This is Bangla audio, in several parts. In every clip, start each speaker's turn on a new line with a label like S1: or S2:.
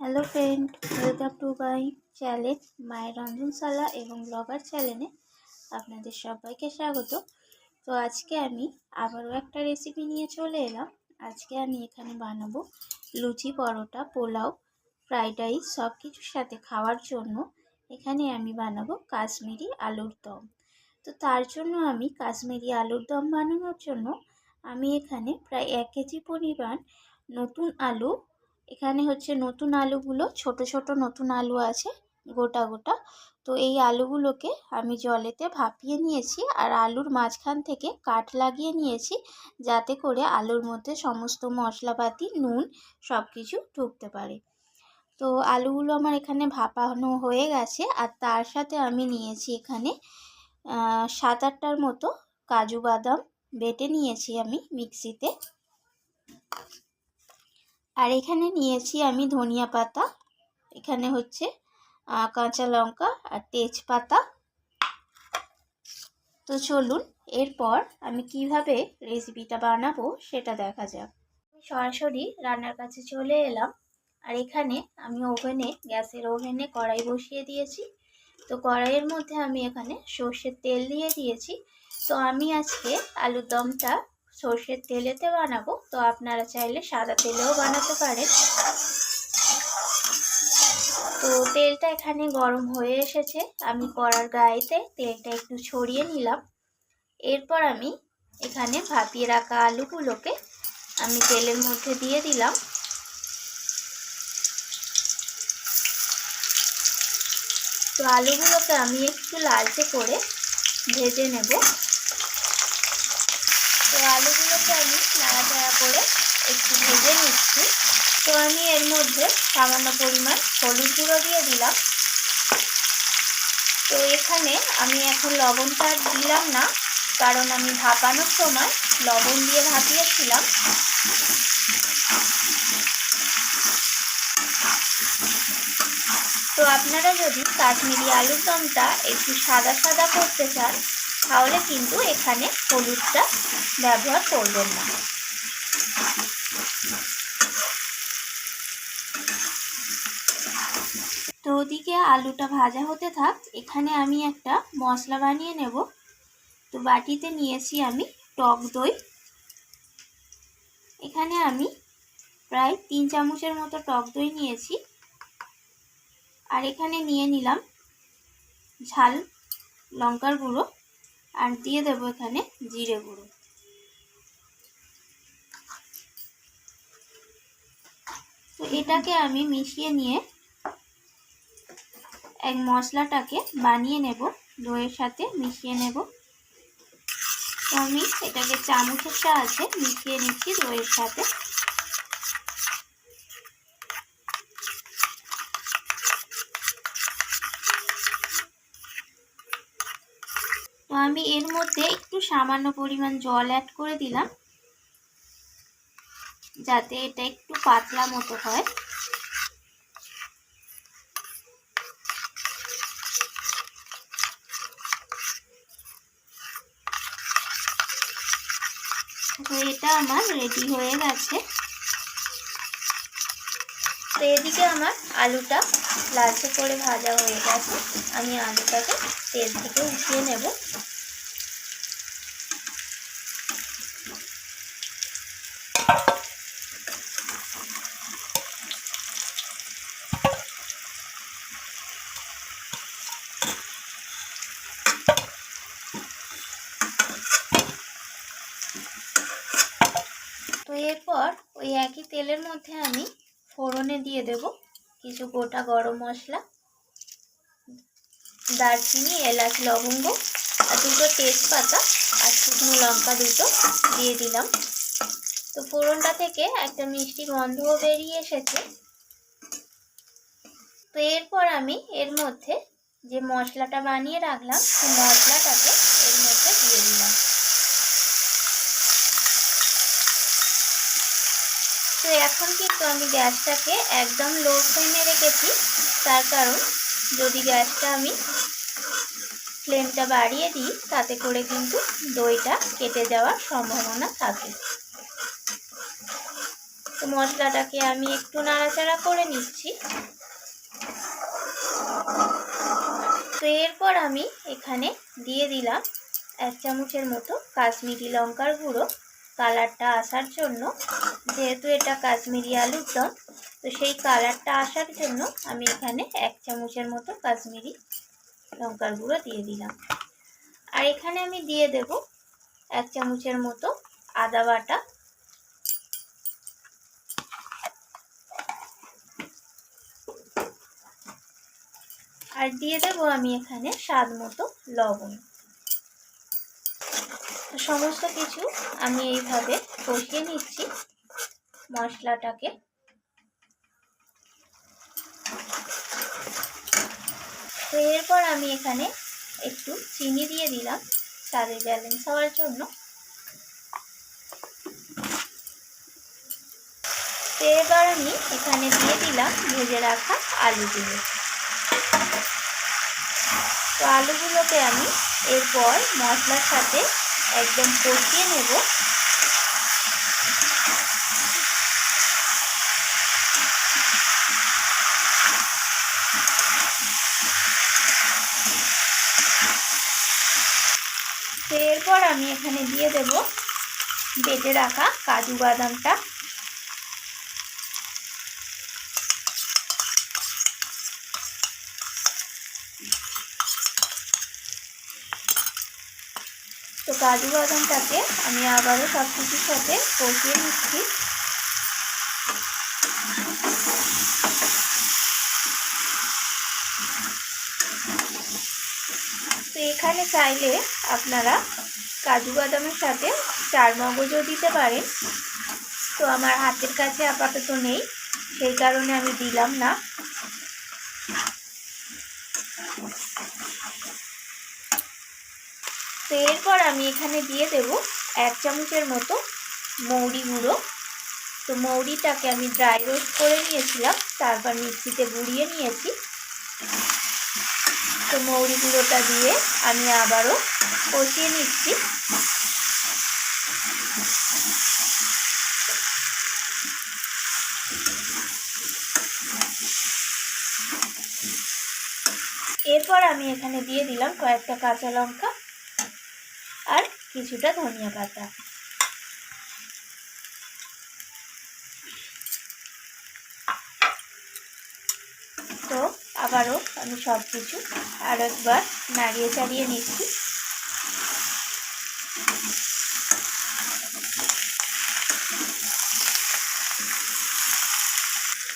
S1: Hello friend, welcome to my channel মায়ের রন্ধনশালা এবং ব্লগার চ্যানেলে আপনাদের সবাইকে স্বাগত। তো আজকে আমি আবারও একটা রেসিপি নিয়ে চলে এলাম। আজকে আমি এখানে বানাবো লুচি, পরোটা, পোলাও, ফ্রাইড রাইস সব কিছুর সাথে খাওয়ার জন্য এখানে আমি বানাবো কাশ্মীরি আলুর দম। তো তার জন্য আমি কাশ্মীরি আলুর দম বানানোর জন্য আমি এখানে প্রায় 1 কেজি পরিমাণ নতুন আলু, এখানে হচ্ছে নতুন আলুগুলো ছোট ছোট নতুন আলু আছে গোটা গোটা। তো এই আলুগুলোকে আমি জলেতে ভাপিয়ে নিয়েছি আর আলুর মাঝখান থেকে কাট লাগিয়ে নিয়েছি, যাতে করে আলুর মধ্যে সমস্ত মশলাপাতি, নুন সব কিছু ঢুকতে পারে। তো আলুগুলো আমার এখানে ভাপানো হয়ে গেছে। আর তার সাথে আমি নিয়েছি এখানে 7-8টার মতো কাজু বাদাম বেটে নিয়েছি আমি মিক্সিতে। আর এখানে নিয়েছি আমি ধনিয়া পাতা, এখানে হচ্ছে কাঁচা লঙ্কা আর তেজপাতা। তো চলুন এরপর আমি কিভাবে রেসিপিটা বানাবো সেটা দেখা যাক। আমি সরাসরি রান্নার কাছে চলে এলাম। আর এখানে আমি গ্যাসের ওভেনে কড়াই বসিয়ে দিয়েছি। তো কড়াইয়ের মধ্যে আমি এখানে সর্ষের তেল দিয়ে দিয়েছি। তো আমি আজকে আলুর দমটা সর্ষের তেলেতে বানাবো, তো আপনারা চাইলে সাদা তেলেও বানাতে পারেন। তো তেলটা এখানে গরম হয়ে এসেছে, আমি কড়ার গায়েতে তেলটা একটু ছড়িয়ে নিলাম। এরপর আমি এখানে ভাপিয়ে রাখা আলুগুলোকে আমি তেলের মধ্যে দিয়ে দিলাম। তো আলুগুলোকে আমি একটু লালচে করে ভেজে নেব। তো আলুগুলোকে আমি নাড়াচাড়া করে একটু ভেজে নিচ্ছি। তো আমি এর মধ্যে সামান্য পরিমাণ হলুদ গুঁড়ো দিয়ে দিলাম। তো এখানে আমি এখন লবণটা দিলাম না, কারণ আমি ভাপানোর সময় লবণ দিয়ে ভাপিয়েছিলাম। তো আপনারা যদি কাশ্মীরি আলুর দমটা একটু সাদা সাদা করতে চান, তাহলে কিন্তু এখানে হলুদটা ব্যবহার করবেন না। তো ওদিকে আলুটা ভাজা হতে থাক, এখানে আমি একটা মশলা বানিয়ে নেব। তো বাটিতে নিয়েছি আমি টক দই, এখানে আমি প্রায় 3 চামচের মতো টক দই নিয়েছি। আর এখানে নিয়ে নিলাম ঝাল লঙ্কার গুঁড়ো, আর দিয়ে দেবো এখানে জিরে গুঁড়ো। তো এটাকে আমি মিশিয়ে নিয়ে এক মশলাটাকে বানিয়ে নেব, দইয়ের সাথে মিশিয়ে নেব। তো আমি এটাকে চামচের সাহায্যে মিশিয়ে নিচ্ছি দইয়ের সাথে। তো আমি এর মধ্যে একটু সামান্য পরিমাণ জল অ্যাড করে দিলাম, যাতে এটা একটু পাতলা মতো হয়। তো এটা আমার রেডি হয়ে গেছে। তো এদিকে আমার আলুটা লালচে করে ভাজা হয়ে গেছে, আমি আলুটাকে তেল থেকে উঠিয়ে নেব। তো এরপর ওই একই তেলের মধ্যে আমি ফোড়নে দিয়ে দেব কিছু গোটা গরম মশলা, দারচিনি, এলাচ, লবঙ্গ আর দুটো তেজপাতা আর শুকনো লঙ্কা দুটো দিয়ে দিলাম। তো ফোড়নটা থেকে একটা মিষ্টি গন্ধও বেরিয়ে এসেছে। তো এরপর আমি এর মধ্যে যে মশলাটা বানিয়ে রাখলাম সেই মশলাটাকে এর মধ্যে দিয়ে দিলাম। তো এখন কিন্তু আমি গ্যাসটাকে একদম লো ফ্লেমে রেখেছি, তার কারণ যদি গ্যাসটা আমি ফ্লেমটা বাড়িয়ে দিই তাতে করে কিন্তু দইটা কেটে যাওয়ার সম্ভাবনা থাকে। তো মশলাটাকে আমি একটু নাড়াচাড়া করে নিচ্ছি। তো এরপর আমি এখানে দিয়ে দিলাম 1 চামচের মতো কাশ্মীরি লঙ্কার গুঁড়ো, কালারটা আসার জন্য। যেহেতু এটা কাশ্মীরি আলুর দম, তো সেই কালারটা আসার জন্য আমি এখানে 1 চামচের মতো কাশ্মীরি লঙ্কার গুঁড়ো দিয়ে দিলাম। আর এখানে আমি দিয়ে দেব 1 চামচের মতো আদা বাটা, আর দিয়ে দেব আমি এখানে স্বাদ মতো লবণ। সমস্ত কিছু আমি এইভাবে কষিয়ে নিচ্ছি মশলাটাকে। তো এরপর আমি এখানে একটু চিনি দিয়ে দিলাম স্বাদে ব্যালেন্স হওয়ার জন্য। তো এবার আমি এখানে দিয়ে দিলাম ভেজে রাখা আলুগুলো। তো আলুগুলোকে আমি এরপর মশলার সাথে একদম কষিয়ে নেব। তো এরপর আমি এখানে দিয়ে দেব বেটে রাখা কাজু বাদামটা। তো কাজু বাদামটাকে আমি আবারও সব কিছুর সাথে কষিয়ে নিচ্ছি। তো এখানে চাইলে আপনারা কাজু বাদামের সাথে চারমগজও দিতে পারেন। তো আমার হাতের কাছে আপাতত নেই, সেই কারণে আমি দিলাম না। তো এরপর আমি এখানে দিয়ে দেব 1 চামচের মতো মৌরি গুঁড়ো। তো মৌরিটাকে আমি ড্রাই রোস্ট করে নিয়েছিলাম, তারপর মিক্সিতে গুঁড়িয়ে নিয়েছি। তো মৌরি গুঁড়োটা দিয়ে আমি আবারও কষিয়ে নিচ্ছি। এরপর আমি এখানে দিয়ে দিলাম কয়েকটা কাঁচা লঙ্কা আর কিছুটা ধনিয়া পাতা। তো আবারও আমি সব কিছু আর একবার নাড়িয়ে চাড়িয়ে নিচ্ছি।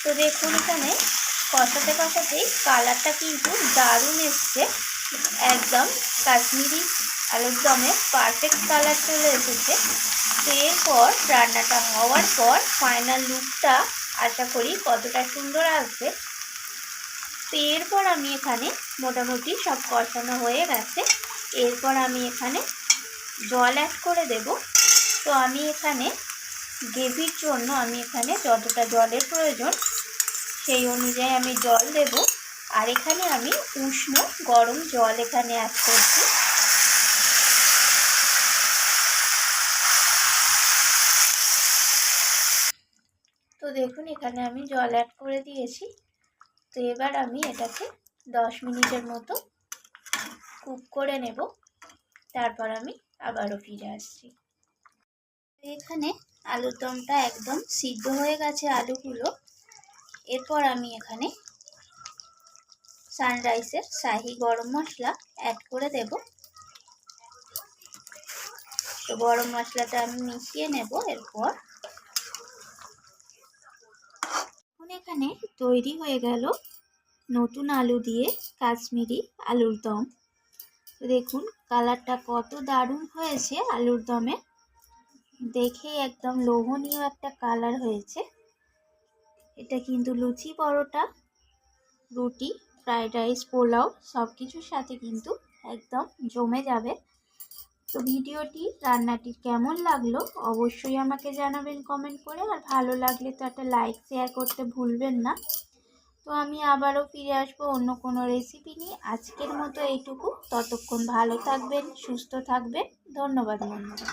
S1: তো দেখুন এখানে কষাতে কষাতেই কালারটা কিন্তু দারুণ এসছে, একদম কাশ্মীরি আলুর দমের পারফেক্ট কালার চলে এসেছে। তো এরপর রান্নাটা হওয়ার পর ফাইনাল লুকটা আশা করি কতটা সুন্দর আসবে। তো এরপর আমি এখানে মোটামুটি সব কষানো হয়ে গেছে। এরপর আমি এখানে জল অ্যাড করে দেব। তো আমি এখানে গ্রেভির জন্য আমি এখানে যতটা জলের প্রয়োজন সেই অনুযায়ী আমি জল দেব। আর এখানে আমি উষ্ণ গরম জল এখানে অ্যাড করছি। তো দেখুন এখানে আমি জল অ্যাড করে দিয়েছি। তো এবার আমি এটাকে 10 মিনিটের মতো কুক করে নেব, তারপর আমি আবারও ফিরে আসছি। এখানে আলুর দমটা একদম সিদ্ধ হয়ে গেছে আলুগুলো। এরপর আমি এখানে সানরাইসের শাহি গরম মশলা অ্যাড করে দেব। তো গরম মশলাটা আমি মিশিয়ে নেব। এরপর এখানে তৈরি হয়ে গেল নতুন আলু দিয়ে কাশ্মীরি আলুর দম। দেখুন কালারটা কত দারুণ হয়েছে আলুর দমে, দেখে একদম লোভনীয় একটা কালার হয়েছে। এটা কিন্তু লুচি, পরোটা, রুটি, ফ্রাইড রাইস, পোলাও সব কিছুর সাথে কিন্তু একদম জমে যাবে। তো ভিডিওটি রান্নাটি কেমন লাগলো অবশ্যই আমাকে জানাবেন কমেন্ট করে। আর ভালো লাগলে তো একটা লাইক শেয়ার করতে ভুলবেন না। তো আমি আবারও ফিরে আসবো অন্য কোনো রেসিপি নিয়ে। আজকের মতো এইটুকু। ততক্ষণ ভালো থাকবেন, সুস্থ থাকবেন। ধন্যবাদ বন্ধুরা।